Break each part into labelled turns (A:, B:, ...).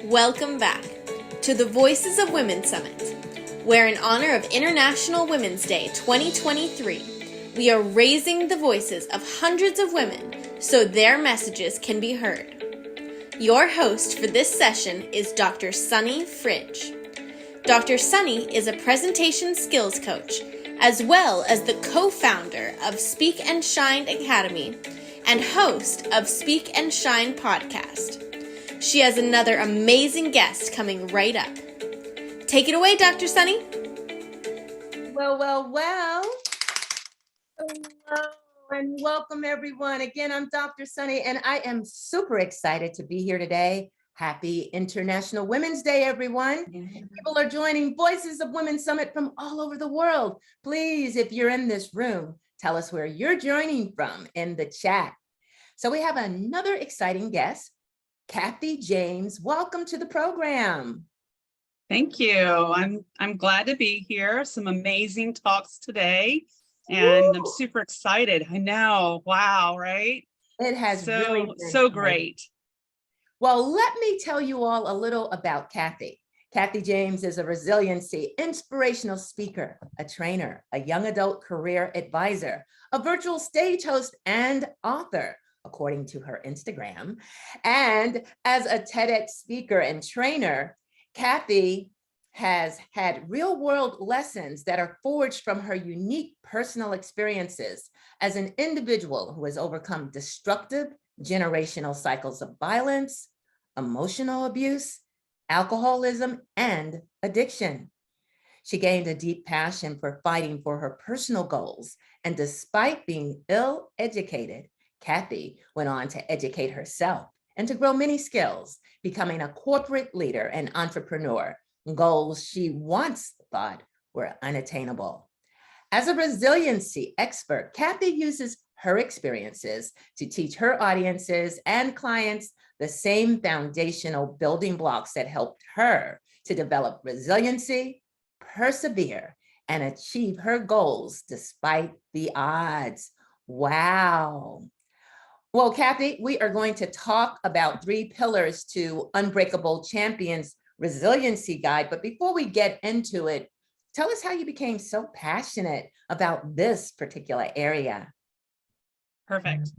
A: Welcome back to the Voices of Women Summit, where in honor of International Women's Day 2023, we are raising the voices of hundreds of women so their messages can be heard. Your host for this session is Dr. Sunny Fridge. Dr. Sunny is a presentation skills coach, as well as the co-founder of Speak and Shine Academy and host of Speak and Shine podcast. She has another amazing guest coming right up. Take it away, Dr. Sunny.
B: Well. Hello and welcome everyone. Again, I'm Dr. Sunny and I am super excited to be here today. Happy International Women's Day, everyone. People are joining Voices of Women Summit from all over the world. Please, if you're in this room, tell us where you're joining from in the chat. So we have another exciting guest, Kathy James. Welcome to the program.
C: Thank you. I'm glad to be here. Some amazing talks today, and I'm super excited. I know. Wow, right?
B: It has really been
C: so great.
B: Well, let me tell you all a little about Kathy. Kathy James is a resiliency, inspirational speaker, a trainer, a young adult career advisor, a virtual stage host, and author, according to her Instagram. And as a TEDx speaker and trainer, Kathy has had real-world lessons that are forged from her unique personal experiences as an individual who has overcome destructive generational cycles of violence, emotional abuse, alcoholism, and addiction. She gained a deep passion for fighting for her personal goals, and despite being ill-educated, Kathy went on to educate herself and to grow many skills, becoming a corporate leader and entrepreneur, goals she once thought were unattainable. As a resiliency expert, Kathy uses her experiences to teach her audiences and clients the same foundational building blocks that helped her to develop resiliency, persevere, and achieve her goals despite the odds. Wow. Well, Kathy, we are going to talk about 3 pillars to Unbreakable Champions Resiliency Guide. But before we get into it, tell us how you became so passionate about this particular area.
C: Perfect.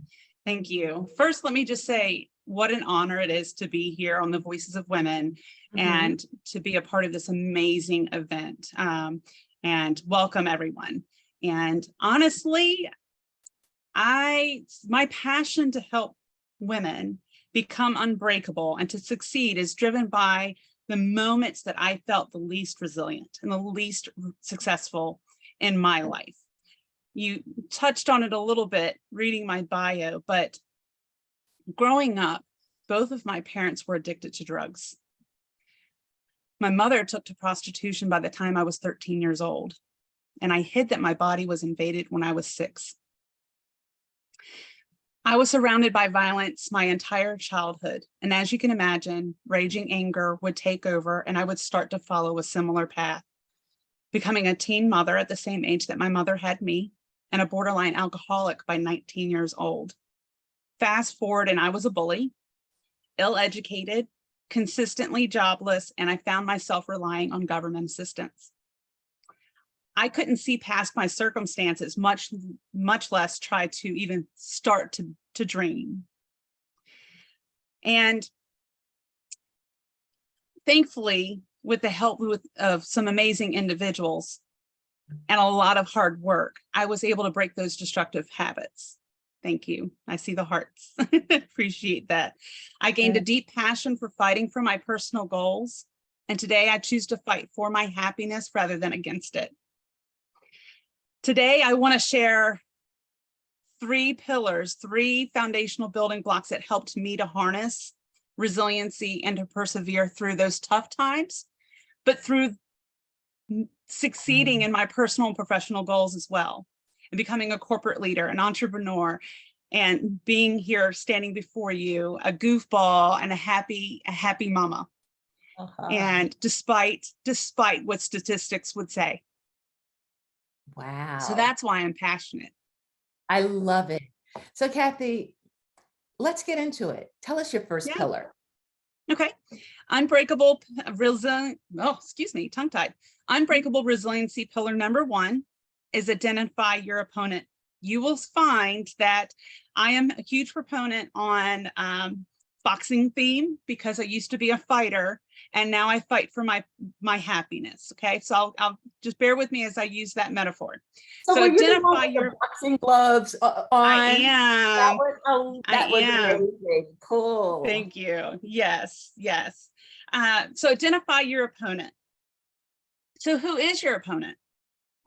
C: Thank you. First, let me just say what an honor it is to be here on the Voices of Women and to be a part of this amazing event. And welcome everyone. And honestly, my passion to help women become unbreakable and to succeed is driven by the moments that I felt the least resilient and the least successful in my life. You touched on it a little bit reading my bio, but growing up, both of my parents were addicted to drugs. My mother took to prostitution by the time I was 13 years old, and I hid that my body was invaded when I was 6. I was surrounded by violence my entire childhood, and as you can imagine, raging anger would take over and I would start to follow a similar path, becoming a teen mother at the same age that my mother had me, and a borderline alcoholic by 19 years old. Fast forward, and I was a bully, ill-educated, consistently jobless, and I found myself relying on government assistance. I couldn't see past my circumstances, much less try to even start to dream. And thankfully, with the help of some amazing individuals and a lot of hard work, I was able to break those destructive habits. Thank you. I see the hearts. Appreciate that. I gained a deep passion for fighting for my personal goals, and today I choose to fight for my happiness rather than against it. Today, I want to share 3 pillars, 3 foundational building blocks that helped me to harness resiliency and to persevere through those tough times, but through succeeding in my personal and professional goals as well, and becoming a corporate leader, an entrepreneur, and being here standing before you, a goofball and a happy mama. And despite what statistics would say.
B: Wow.
C: So that's why I'm passionate.
B: I love it. So Kathy, let's get into it. Tell us your first pillar.
C: Okay. Unbreakable, tongue-tied. Unbreakable resiliency pillar number 1 is identify your opponent. You will find that I am a huge proponent on boxing theme because I used to be a fighter and now I fight for my happiness. Okay, so I'll just bear with me as I use that metaphor.
B: So were you the one
C: identify
B: with
C: your
B: the boxing gloves on?
C: I
B: That
C: am.
B: was amazing. Cool.
C: Thank you. Yes, yes. So identify your opponent. So who is your opponent?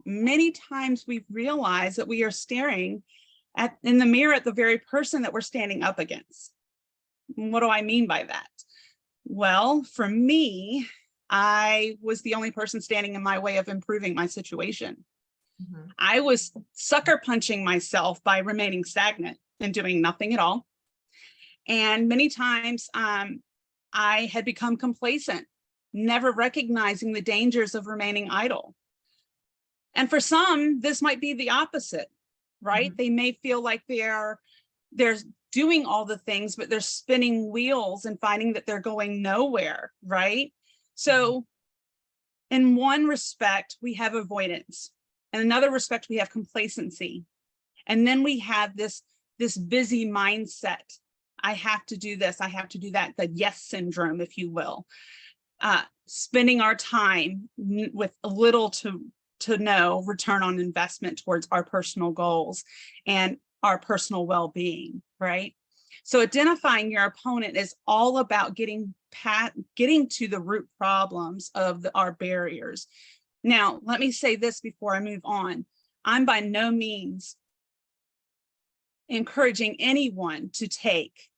C: Many times we realize that we are staring in the mirror at the very person that we're standing up against. What do I mean by that? Well, for me, I was the only person standing in my way of improving my situation.
B: Mhm.
C: I was sucker punching myself by remaining stagnant and doing nothing at all. And many times I had become complacent, never recognizing the dangers of remaining idle. And for some, this might be the opposite, right?
B: Mhm.
C: They may feel like they're doing all the things, but they're spinning wheels and finding that they're going nowhere, right? So in one respect, we have avoidance. In another respect, we have complacency. And then we have this busy mindset. I have to do this, I have to do that, the yes syndrome, if you will. Spending our time with little to no return on investment towards our personal goals and our personal well-being, right? So identifying your opponent is all about getting to the root problems of our barriers. Now, let me say this before I move on. I'm by no means encouraging anyone to take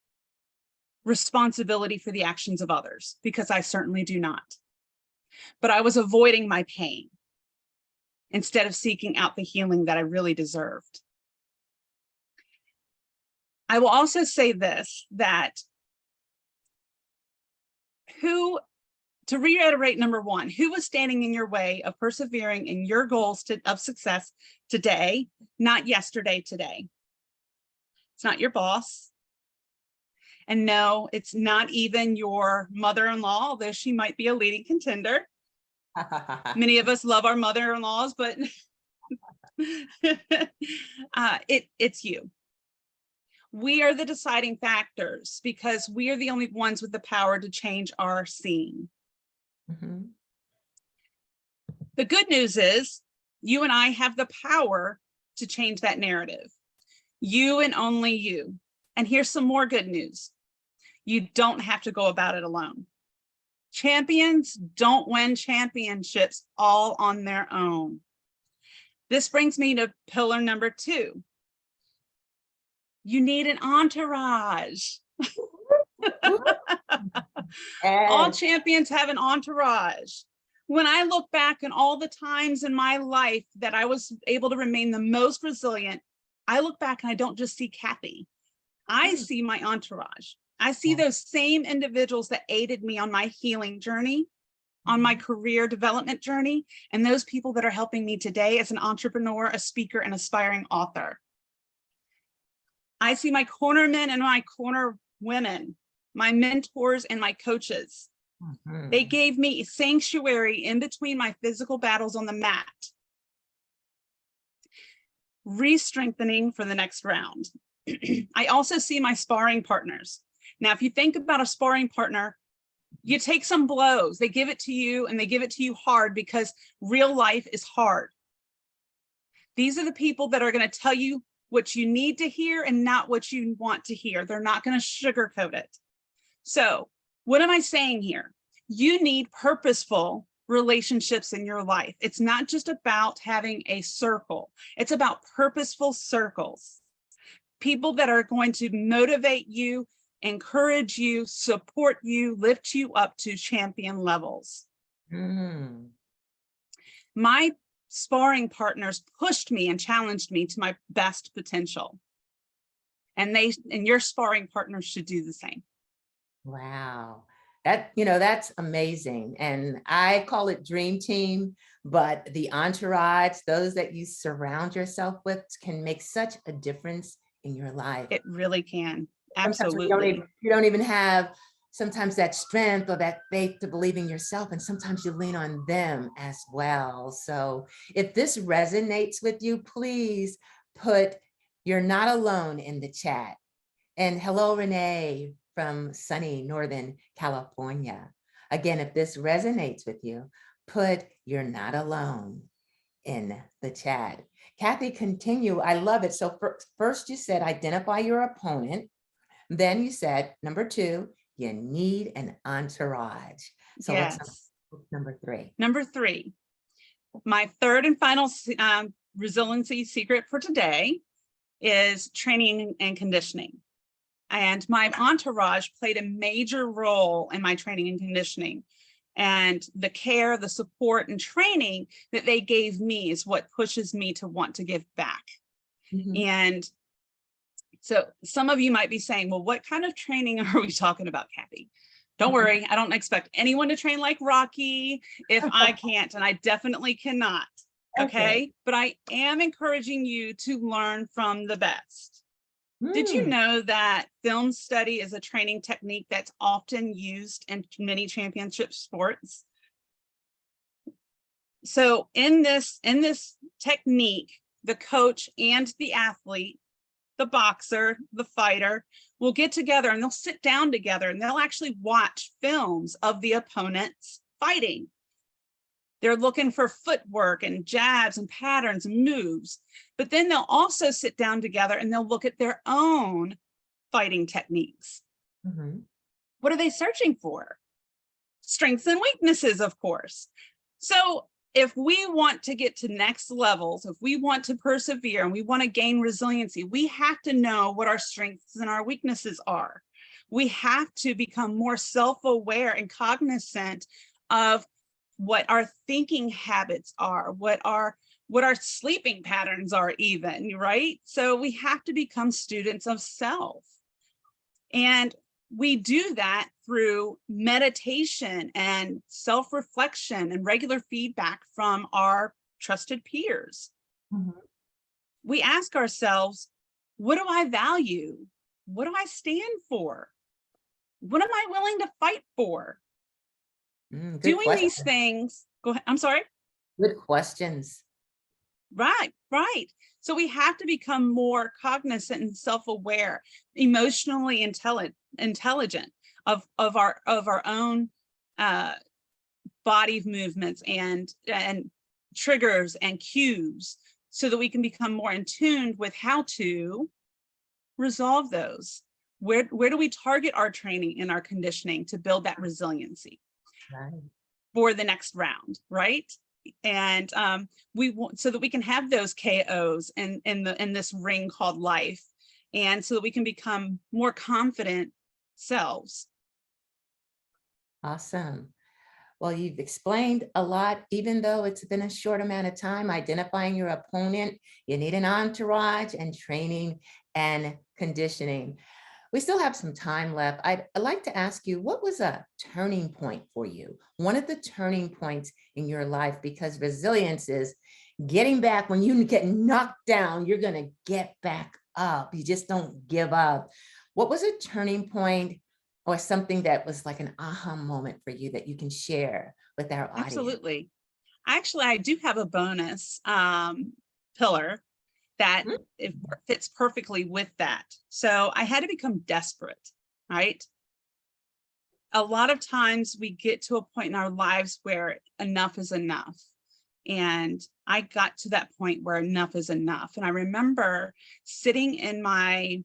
C: responsibility for the actions of others, because I certainly do not. But I was avoiding my pain instead of seeking out the healing that I really deserved. I will also say this, that to reiterate number 1, who was standing in your way of persevering in your goals of success today, not yesterday, today? It's not your boss. And no, it's not even your mother-in-law, although she might be a leading contender. Many of us love our mother-in-laws, but it's you. We are the deciding factors because we are the only ones with the power to change our scene.
B: Mhm.
C: The good news is you and I have the power to change that narrative. You and only you. And here's some more good news. You don't have to go about it alone. Champions don't win championships all on their own. This brings me to pillar number 2. You need an entourage. All champions have an entourage. When I look back on all the times in my life that I was able to remain the most resilient, I look back and I don't just see Kathy. I see my entourage. I see those same individuals that aided me on my healing journey, on my career development journey, and those people that are helping me today as an entrepreneur, a speaker, and aspiring author. I see my corner men and my corner women, my mentors and my coaches. They gave me sanctuary in between my physical battles on the mat, re-strengthening for the next round. I also see my sparring partners. Now, if you think about a sparring partner, you take some blows, they give it to you and they give it to you hard because real life is hard. These are the people that are going to tell you what you need to hear and not what you want to hear. They're not going to sugarcoat it. So what am I saying here? You need purposeful relationships in your life. It's not just about having a circle. It's about purposeful circles. People that are going to motivate you, encourage you, support you, lift you up to champion levels. My sparring partners pushed me and challenged me to my best potential. And your sparring partners should do the same.
B: Wow. That's amazing. And I call it dream team, but the entourage, those that you surround yourself with, can make such a difference in your life.
C: It really can.
B: Sometimes
C: Absolutely.
B: you don't even have sometimes that strength or that faith to believe in yourself, and sometimes you lean on them as well. So if this resonates with you, please put "you're not alone" in the chat. And hello, Renee from sunny Northern California. Again, if this resonates with you, put "you're not alone" in the chat. Kathy, continue. I love it. So first you said identify your opponent. Then you said, number 2, you need an entourage. So
C: Yes.
B: what's number 3?
C: Number 3, my third and final resiliency secret for today is training and conditioning. And my entourage played a major role in my training and conditioning. And the care, the support, and training that they gave me is what pushes me to want to give back. And so some of you might be saying, well, what kind of training are we talking about, Kathy? Don't worry, I don't expect anyone to train like Rocky if I can't, and I definitely cannot. Okay. But I am encouraging you to learn from the best. Did you know that film study is a training technique that's often used in many championship sports? So in this technique, the coach and the athlete, the boxer, the fighter, will get together and they'll sit down together and they'll actually watch films of the opponents fighting. They're looking for footwork and jabs and patterns and moves, but then they'll also sit down together and they'll look at their own fighting techniques. What are they searching for? Strengths and weaknesses, of course. So if we want to get to next levels, if we want to persevere and we want to gain resiliency, we have to know what our strengths and our weaknesses are. We have to become more self-aware and cognizant of what our thinking habits are, what our sleeping patterns are even, right? So we have to become students of self. And we do that through meditation and self-reflection and regular feedback from our trusted peers. We ask ourselves, what do I value? What do I stand for? What am I willing to fight for? Doing these things, go ahead, I'm sorry.
B: Good questions.
C: Right. So we have to become more cognizant and self-aware, emotionally intelligent of our own body movements and triggers and cues, so that we can become more in tune with how to resolve those. Where do we target our training and our conditioning to build that resiliency for the next round, right? And we want, so that we can have those KOs in this ring called life, and so that we can become more confident selves.
B: Awesome. Well, you've explained a lot, even though it's been a short amount of time. Identifying your opponent, you need an entourage, and training and conditioning. We still have some time left. I'd like to ask you, what was a turning point for you? One of the turning points in your life, because resilience is getting back. When you get knocked down, you're going to get back up. You just don't give up. What was a turning point or something that was like an aha moment for you that you can share with our audience?
C: Absolutely. Actually, I do have a bonus pillar that it fits perfectly with that. So I had to become desperate, right? A lot of times we get to a point in our lives where enough is enough. And I got to that point where enough is enough. And I remember sitting in my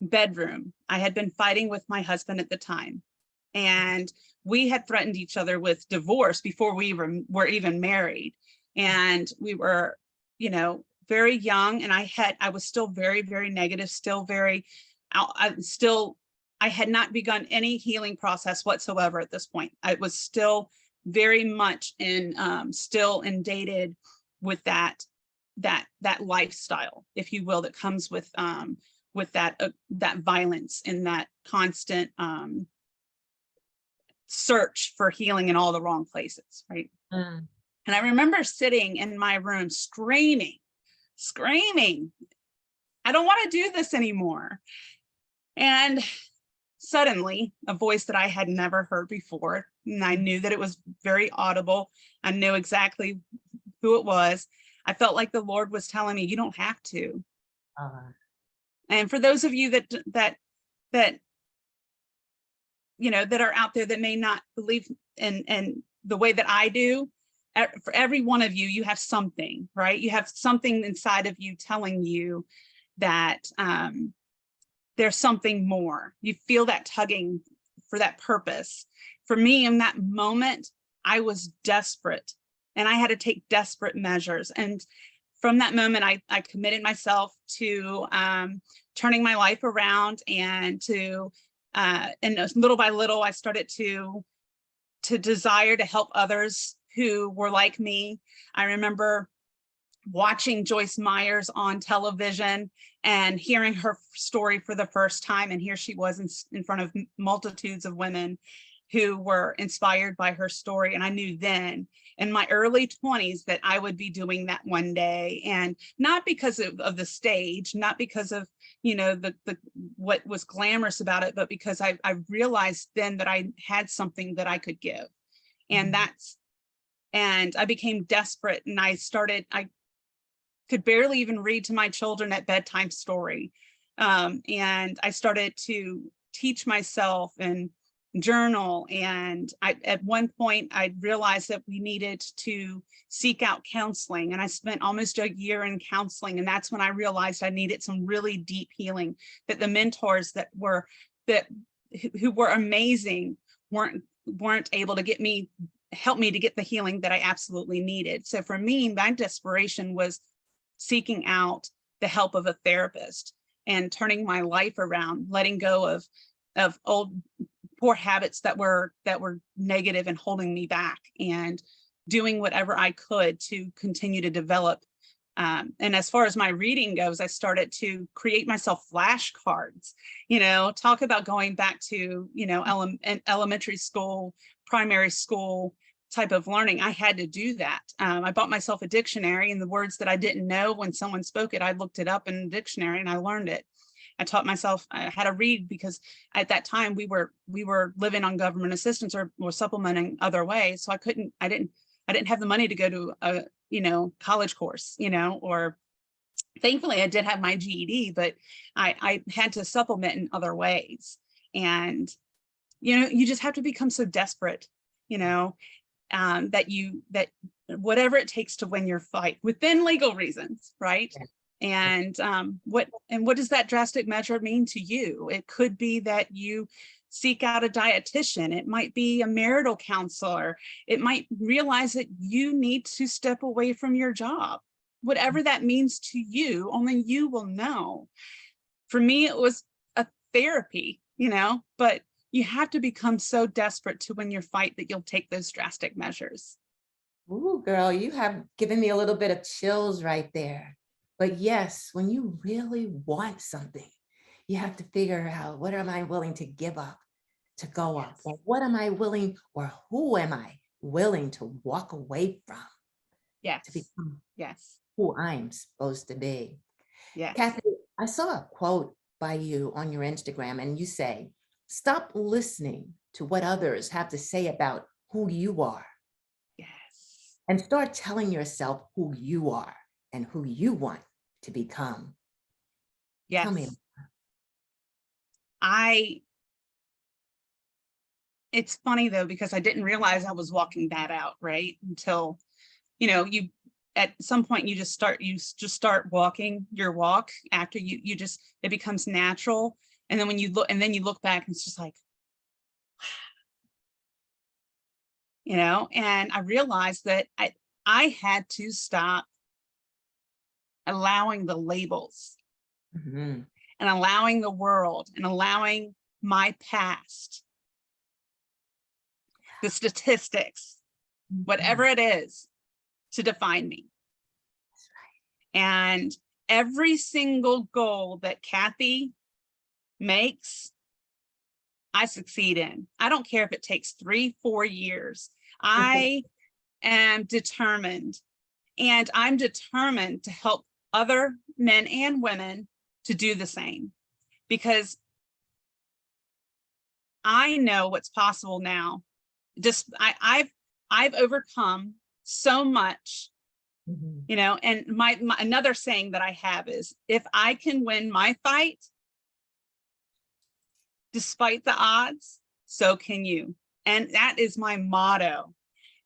C: bedroom. I had been fighting with my husband at the time, and we had threatened each other with divorce before we were even married. And we were, very young, and I was still very, very negative, still very, I had not begun any healing process whatsoever at this point. I was still very much still inundated with that lifestyle, if you will, that comes with that violence and that constant search for healing in all the wrong places, right? And I remember sitting in my room screaming, I don't want to do this anymore. And suddenly a voice that I had never heard before. And I knew that it was very audible. I knew exactly who it was. I felt like the Lord was telling me, you don't have to.
B: Uh,
C: And for those of you that that are out there that may not believe in the way that I do, for every one of you, you have something, right? You have something inside of you telling you that there's something more. You feel that tugging for that purpose. For me, in that moment, I was desperate and I had to take desperate measures. And from that moment, I committed myself to turning my life around, and little by little, I started to desire to help others who were like me. I remember watching Joyce Myers on television and hearing her story for the first time. And here she was in front of multitudes of women who were inspired by her story. And I knew then in my early 20s that I would be doing that one day. And not because of the stage, not because of, the what was glamorous about it, but because I realized then that I had something that I could give. And and I became desperate, and I could barely even read to my children at bedtime story. And I started to teach myself and journal. And at one point, I realized that we needed to seek out counseling. And I spent almost a year in counseling. And that's when I realized I needed some really deep healing, that the mentors who were amazing weren't able to help me to get the healing that I absolutely needed. So for me, my desperation was seeking out the help of a therapist and turning my life around, letting go of old poor habits that were negative and holding me back, and doing whatever I could to continue to develop. And as far as my reading goes, I started to create myself flashcards, talk about going back to, elementary school, primary school type of learning. I had to do that. I bought myself a dictionary, and the words that I didn't know, when someone spoke it, I looked it up in the dictionary and I learned it. I taught myself how to read, because at that time we were living on government assistance or supplementing other ways. So I didn't have the money to go to a, college course, or thankfully I did have my GED, but I had to supplement in other ways. And, you just have to become so desperate, that whatever it takes to win your fight within legal reasons, right? And what does that drastic measure mean to you? It could be that you seek out a dietitian. It might be a marital counselor. It might realize that you need to step away from your job. Whatever that means to you, only you will know. For me, it was a therapy, but you have to become so desperate to win your fight that you'll take those drastic measures.
B: Ooh, girl, you have given me a little bit of chills right there. But yes, when you really want something, you have to figure out, what am I willing to give up to go up? Or what am I willing, or who am I willing to walk away from to become who I'm supposed to be?
C: Yes.
B: Kathy, I saw a quote by you on your Instagram, and you say, stop listening to what others have to say about who you are.
C: Yes.
B: And start telling yourself who you are and who you want to become.
C: Yes.
B: Tell me.
C: It's funny though, because I didn't realize I was walking that out, right? Until, you at some point you just start walking your walk after it becomes natural. And then when you look back, and it's just like, and I realized that I had to stop allowing the labels and allowing the world and allowing my past, the statistics, whatever it is, to define me.
B: That's right.
C: And every single goal that Kathy makes, I succeed in. I don't care if it takes 3-4 years. I am determined, and I'm determined to help other men and women to do the same, because I know what's possible now. Just I've overcome so much,
B: Mhm.
C: you know, and my another saying that I have is, if I can win my fight despite the odds, so can you. And that is my motto,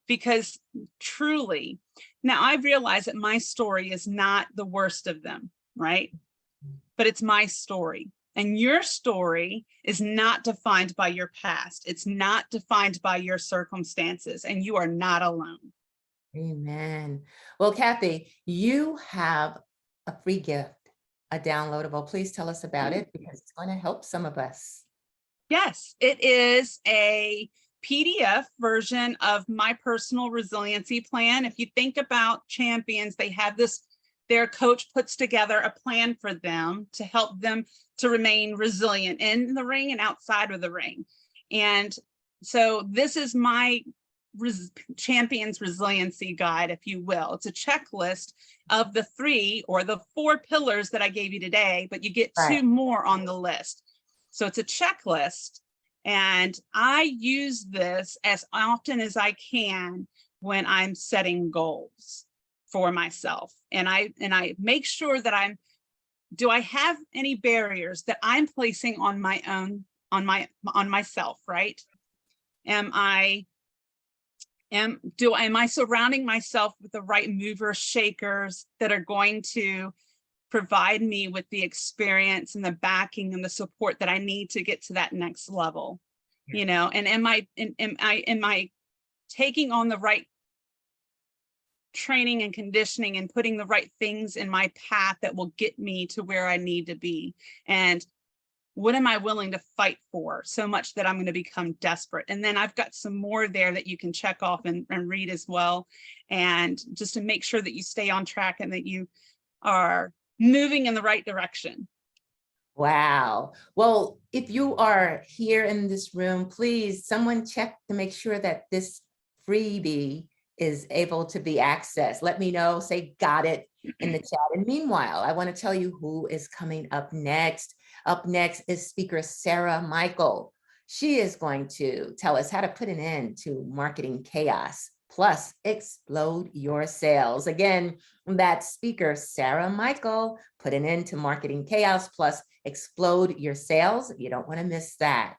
C: because truly, now I've realized that my story is not the worst of them, right? But it's my story. And your story is not defined by your past. It's not defined by your circumstances, and you are not alone.
B: Amen. Well, Kathy, you have a free gift, a downloadable. Please tell us about it because it's going to help some of us.
C: Yes, it is a PDF version of my personal resiliency plan. If you think about champions, they have this, their coach puts together a plan for them to help them to remain resilient in the ring and outside of the ring. And so this is my champion's resiliency guide, if you will. It's a checklist of the 3 or the 4 pillars that I gave you today, but you get
B: Right.
C: 2 more on the list. So it's a checklist, and I use this as often as I can when I'm setting goals for myself. And I make sure that do I have any barriers that I'm placing on my own, on myself, right? Am I surrounding myself with the right movers, shakers that are going to provide me with the experience and the backing and the support that I need to get to that next level, you know? And am I taking on the right training and conditioning and putting the right things in my path that will get me to where I need to be? And what am I willing to fight for so much that I'm going to become desperate? And then I've got some more there that you can check off and read as well. And just to make sure that you stay on track and that you are moving in the right direction.
B: Wow. Well, if you are here in this room, please, someone check to make sure that this freebie is able to be accessed. Let me know, say got it in the chat. And meanwhile, I want to tell you who is coming up next. Up next is speaker Sarah Michael. She is going to tell us how to put an end to marketing chaos, plus explode your sales. Again, that speaker, Sarah Michael, put an end to marketing chaos, plus explode your sales. You don't want to miss that.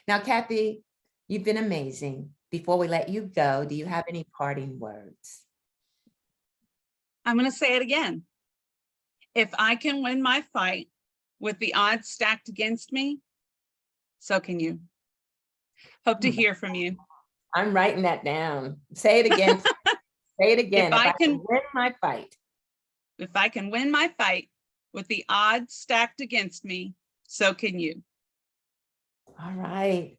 B: Now, Kathy, you've been amazing. Before we let you go, do you have any parting words?
C: I'm going to say it again. If I can win my fight with the odds stacked against me, so can you. Hope to hear from you.
B: I'm writing that down. Say it again. Say it again.
C: If I can
B: win my fight.
C: If I can win my fight with the odds stacked against me, so can you.
B: All right.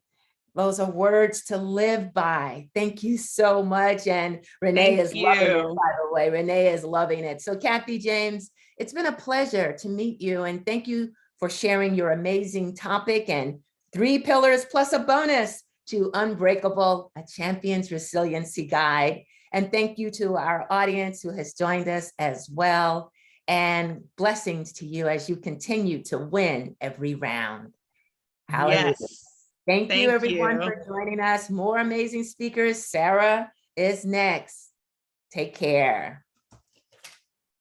B: Those are words to live by. Thank you so much. And Renee is loving it, by the way. Renee is loving it. So Kathy James, it's been a pleasure to meet you. And thank you for sharing your amazing topic and 3 pillars plus a bonus to Unbreakable, a champion's resiliency guide. And thank you to our audience who has joined us as well. And blessings to you as you continue to win every round. Hallelujah.
C: Yes.
B: Thank you, everyone, for joining us. More amazing speakers. Sarah is next. Take care.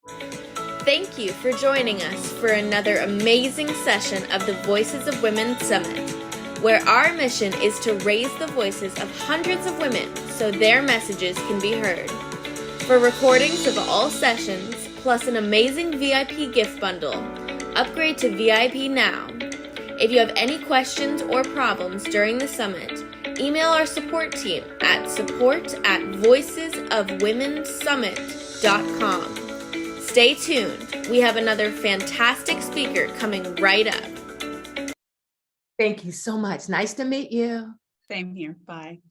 A: Thank you for joining us for another amazing session of the Voices of Women Summit, where our mission is to raise the voices of hundreds of women so their messages can be heard. For recordings of all sessions, plus an amazing VIP gift bundle, upgrade to VIP now. If you have any questions or problems during the summit, email our support team at support@voicesofwomensummit.com. Stay tuned. We have another fantastic speaker coming right up.
B: Thank you so much. Nice to meet you.
C: Same here. Bye.